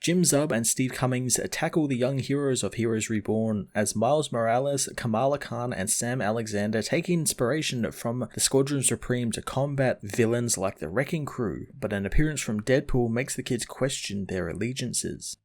Jim Zub and Steve Cummings tackle the young heroes of Heroes Reborn as Miles Morales, Kamala Khan, and Sam Alexander take inspiration from the Squadron Supreme to combat villains like the Wrecking Crew, but an appearance from Deadpool makes the kids question their allegiances.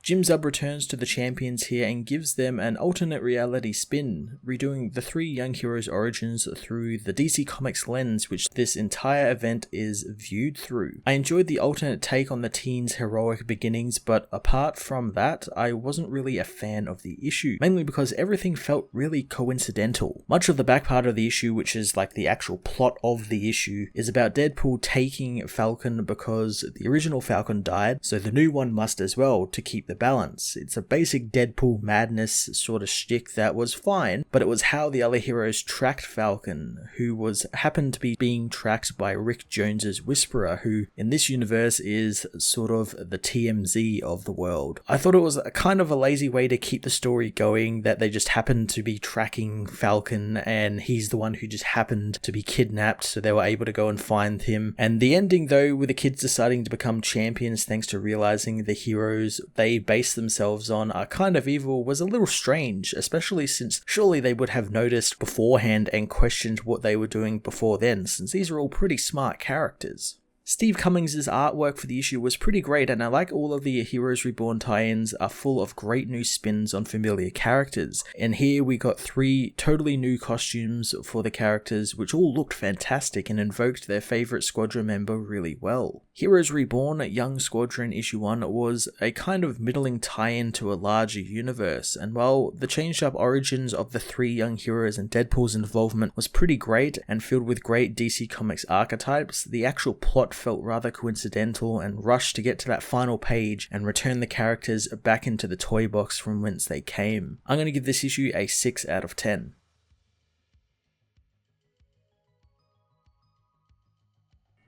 Jim Zub returns to the Champions here and gives them an alternate reality spin, redoing the three young heroes' origins through the DC Comics lens which this entire event is viewed through. I enjoyed the alternate take on the teens' heroic beginnings, but apart from that, I wasn't really a fan of the issue, mainly because everything felt really coincidental. Much of the back part of the issue, which is like the actual plot of the issue, is about Deadpool taking Falcon because the original Falcon died, so the new one must as well, to keep the balance. It's a basic Deadpool madness sort of shtick that was fine, but it was how the other heroes tracked Falcon, who happened to be being tracked by Rick Jones's Whisperer, who in this universe is sort of the TMZ of the world. I thought it was a kind of a lazy way to keep the story going, that they just happened to be tracking Falcon and he's the one who just happened to be kidnapped, so they were able to go and find him. And the ending though, with the kids deciding to become champions thanks to realizing the heroes they base themselves on are kind of evil, was a little strange, especially since surely they would have noticed beforehand and questioned what they were doing before then, since these are all pretty smart characters. Steve Cummings' artwork for the issue was pretty great, and I like all of the Heroes Reborn tie-ins are full of great new spins on familiar characters. And here we got 3 totally new costumes for the characters, which all looked fantastic and invoked their favourite Squadron member really well. Heroes Reborn Young Squadron issue 1 was a kind of middling tie-in to a larger universe, and while the changed up origins of the 3 young heroes and Deadpool's involvement was pretty great and filled with great DC Comics archetypes, the actual plot felt rather coincidental and rushed to get to that final page and return the characters back into the toy box from whence they came. I'm going to give this issue a 6 out of 10.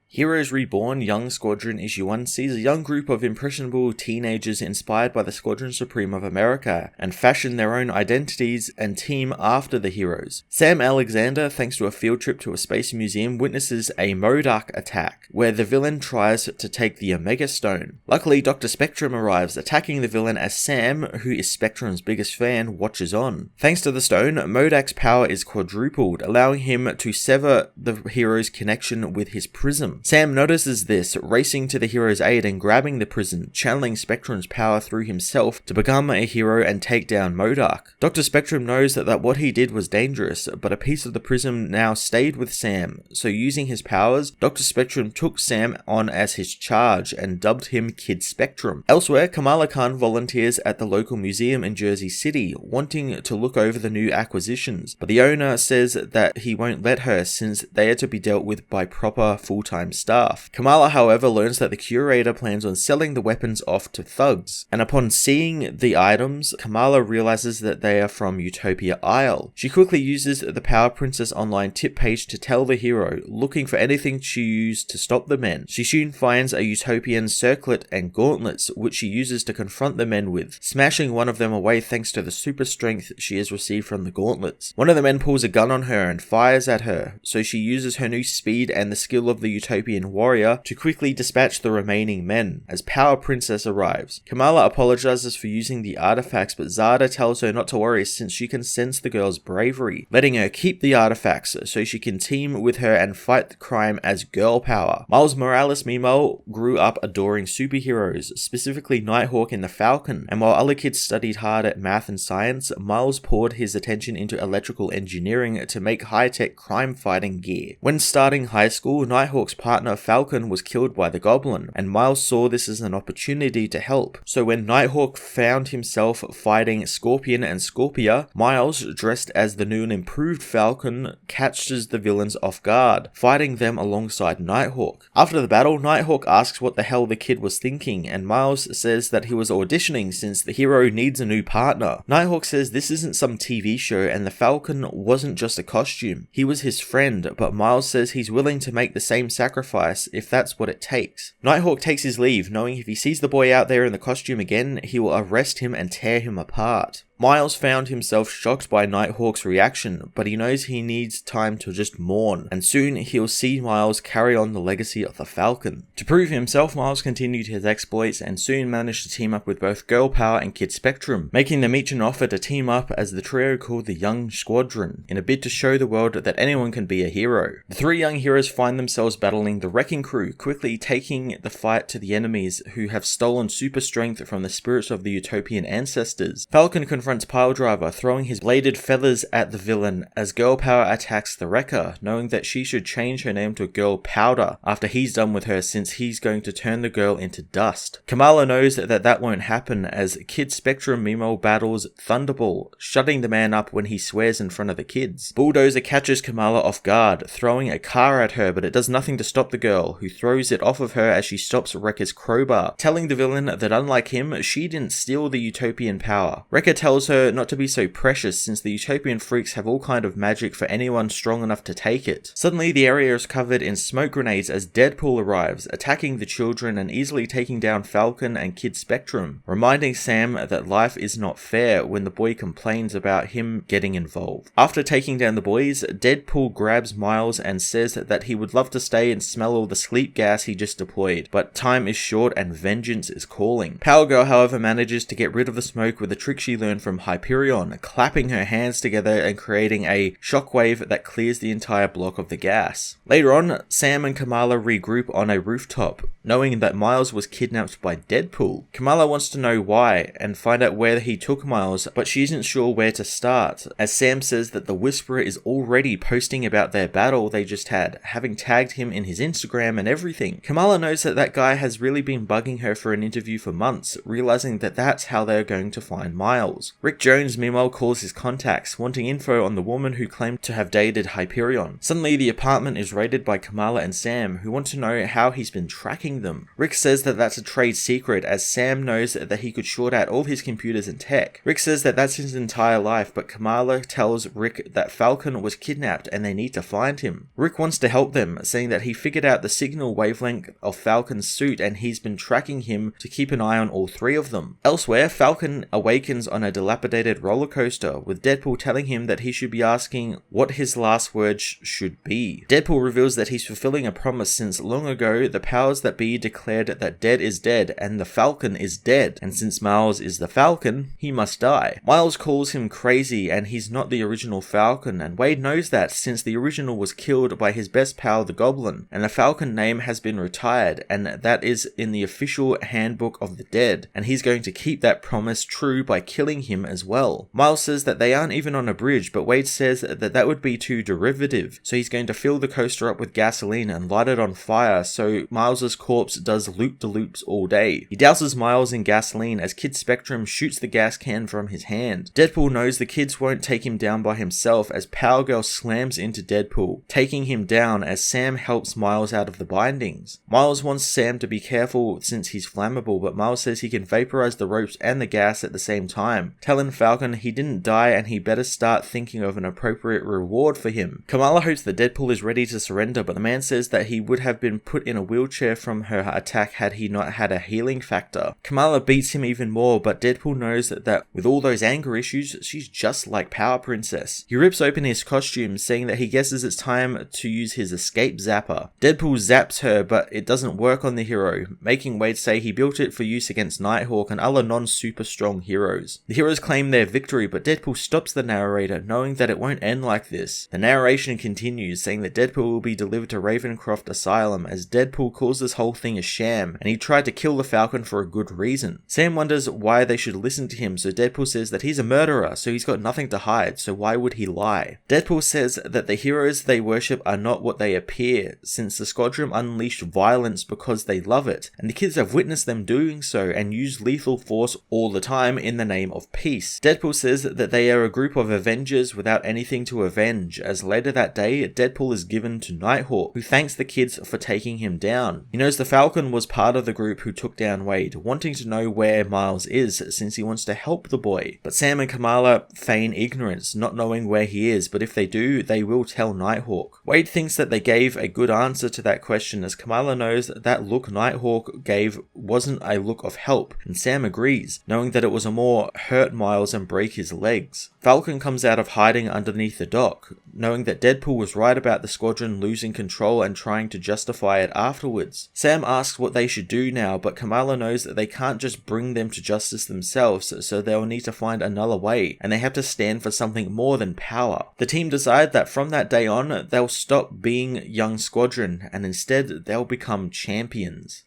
Heroes Reborn Young Squadron Issue 1 sees a young group of impressionable teenagers inspired by the Squadron Supreme of America and fashion their own identities and team after the heroes. Sam Alexander, thanks to a field trip to a space museum, witnesses a MODOK attack, where the villain tries to take the Omega Stone. Luckily, Dr. Spectrum arrives, attacking the villain as Sam, who is Spectrum's biggest fan, watches on. Thanks to the stone, MODOK's power is quadrupled, allowing him to sever the hero's connection with his prism. Sam notices this, racing to the hero's aid and grabbing the prism, channeling Spectrum's power through himself to become a hero and take down MODOK. Dr. Spectrum knows that what he did was dangerous, but a piece of the prism now stayed with Sam, so using his powers, Dr. Spectrum took Sam on as his charge and dubbed him Kid Spectrum. Elsewhere, Kamala Khan volunteers at the local museum in Jersey City, wanting to look over the new acquisitions, but the owner says that he won't let her since they are to be dealt with by proper full-time staff. Kamala, however, learns that the curator plans on selling the weapons off to thugs, and upon seeing the items, Kamala realizes that they are from Utopia Isle. She quickly uses the Power Princess online tip page to tell the hero, looking for anything to use to stop the men. She soon finds a utopian circlet and gauntlets, which she uses to confront the men with, smashing one of them away thanks to the super strength she has received from the gauntlets. One of the men pulls a gun on her and fires at her, so she uses her new speed and the skill of the Utopian warrior to quickly dispatch the remaining men. As Power Princess arrives, Kamala apologizes for using the artifacts, but Zada tells her not to worry since she can sense the girl's bravery, letting her keep the artifacts so she can team with her and fight the crime as girl power. Miles Morales, meanwhile, grew up adoring superheroes, specifically Nighthawk and the Falcon, and while other kids studied hard at math and science, Miles poured his attention into electrical engineering to make high-tech crime-fighting gear. When starting high school, Nighthawk's partner Falcon was killed by the Goblin, and Miles saw this as an opportunity to help. So when Nighthawk found himself fighting Scorpion and Scorpia, Miles, dressed as the new and improved Falcon, catches the villains off guard, fighting them alongside Nighthawk. After the battle, Nighthawk asks what the hell the kid was thinking, and Miles says that he was auditioning since the hero needs a new partner. Nighthawk says this isn't some TV show and the Falcon wasn't just a costume. He was his friend, but Miles says he's willing to make the same sacrifice if that's what it takes. Nighthawk takes his leave, knowing if he sees the boy out there in the costume again, he will arrest him and tear him apart. Miles found himself shocked by Nighthawk's reaction, but he knows he needs time to just mourn, and soon he'll see Miles carry on the legacy of the Falcon. To prove himself, Miles continued his exploits and soon managed to team up with both Girl Power and Kid Spectrum, making them each an offer to team up as the trio called the Young Squadron, in a bid to show the world that anyone can be a hero. The three young heroes find themselves battling the Wrecking Crew, quickly taking the fight to the enemies who have stolen super strength from the spirits of the Utopian ancestors. Falcon confronts Piledriver, throwing his bladed feathers at the villain as Girl Power attacks the Wrecker, knowing that she should change her name to Girl Powder after he's done with her, since he's going to turn the girl into dust. Kamala knows that won't happen as Kid Spectrum meanwhile battles Thunderball, shutting the man up when he swears in front of the kids. Bulldozer catches Kamala off guard, throwing a car at her, but it does nothing to stop the girl, who throws it off of her as she stops Wrecker's crowbar, telling the villain that unlike him, she didn't steal the Utopian power. Wrecker tells her not to be so precious since the Utopian freaks have all kind of magic for anyone strong enough to take it. Suddenly the area is covered in smoke grenades as Deadpool arrives, attacking the children and easily taking down Falcon and Kid Spectrum, reminding Sam that life is not fair when the boy complains about him getting involved. After taking down the boys, Deadpool grabs Miles and says that he would love to stay and smell all the sleep gas he just deployed, but time is short and vengeance is calling. Power Girl, however, manages to get rid of the smoke with a trick she learned from Hyperion, clapping her hands together and creating a shockwave that clears the entire block of the gas. Later on, Sam and Kamala regroup on a rooftop, knowing that Miles was kidnapped by Deadpool. Kamala wants to know why and find out where he took Miles, but she isn't sure where to start, as Sam says that the Whisperer is already posting about their battle they just had, having tagged him in his Instagram and everything. Kamala knows that guy has really been bugging her for an interview for months, realizing that that's how they're going to find Miles. Rick Jones meanwhile calls his contacts, wanting info on the woman who claimed to have dated Hyperion. Suddenly the apartment is raided by Kamala and Sam, who want to know how he's been tracking them. Rick says that that's a trade secret, as Sam knows that he could short out all his computers and tech. Rick says that that's his entire life, but Kamala tells Rick that Falcon was kidnapped and they need to find him. Rick wants to help them, saying that he figured out the signal wavelength of Falcon's suit and he's been tracking him to keep an eye on all three of them. Elsewhere, Falcon awakens on a dilapidated roller coaster, with Deadpool telling him that he should be asking what his last words should be. Deadpool reveals that he's fulfilling a promise, since long ago the powers that be declared that dead is dead and the Falcon is dead, and since Miles is the Falcon, he must die. Miles calls him crazy and he's not the original Falcon, and Wade knows that since the original was killed by his best pal the Goblin, and the Falcon name has been retired, and that is in the official handbook of the dead, and he's going to keep that promise true by killing him as well. Miles says that they aren't even on a bridge, but Wade says that would be too derivative, so he's going to fill the coaster up with gasoline and light it on fire so Miles's corpse does loop-de-loops all day. He douses Miles in gasoline as Kid Spectrum shoots the gas can from his hand. Deadpool knows the kids won't take him down by himself as Power Girl slams into Deadpool, taking him down as Sam helps Miles out of the bindings. Miles wants Sam to be careful since he's flammable, but Miles says he can vaporize the ropes and the gas at the same time, telling Falcon he didn't die and he better start thinking of an appropriate reward for him. Kamala hopes that Deadpool is ready to surrender, but the man says that he would have been put in a wheelchair from her attack had he not had a healing factor. Kamala beats him even more, but Deadpool knows that with all those anger issues, she's just like Power Princess. He rips open his costume, saying that he guesses it's time to use his escape zapper. Deadpool zaps her, but it doesn't work on the hero, making Wade say he built it for use against Nighthawk and other non-super strong heroes. The heroes claim their victory, but Deadpool stops the narrator, knowing that it won't end like this. The narration continues, saying that Deadpool will be delivered to Ravencroft Asylum, as Deadpool calls this whole thing a sham, and he tried to kill the Falcon for a good reason. Sam wonders why they should listen to him, so Deadpool says that he's a murderer, so he's got nothing to hide, so why would he lie? Deadpool says that the heroes they worship are not what they appear, since the Squadron unleashed violence because they love it, and the kids have witnessed them doing so and use lethal force all the time in the name of peace. Deadpool says that they are a group of Avengers without anything to avenge, as later that day, Deadpool is given to Nighthawk, who thanks the kids for taking him down. He knows the Falcon was part of the group who took down Wade, wanting to know where Miles is since he wants to help the boy. But Sam and Kamala feign ignorance, not knowing where he is, but if they do, they will tell Nighthawk. Wade thinks that they gave a good answer to that question, as Kamala knows that look Nighthawk gave wasn't a look of help, and Sam agrees, knowing that it was a more hurt hurt Miles and break his legs. Falcon comes out of hiding underneath the dock, knowing that Deadpool was right about the squadron losing control and trying to justify it afterwards. Sam asks what they should do now, but Kamala knows that they can't just bring them to justice themselves, so they'll need to find another way, and they have to stand for something more than power. The team decide that from that day on, they'll stop being Young Squadron, and instead they'll become champions.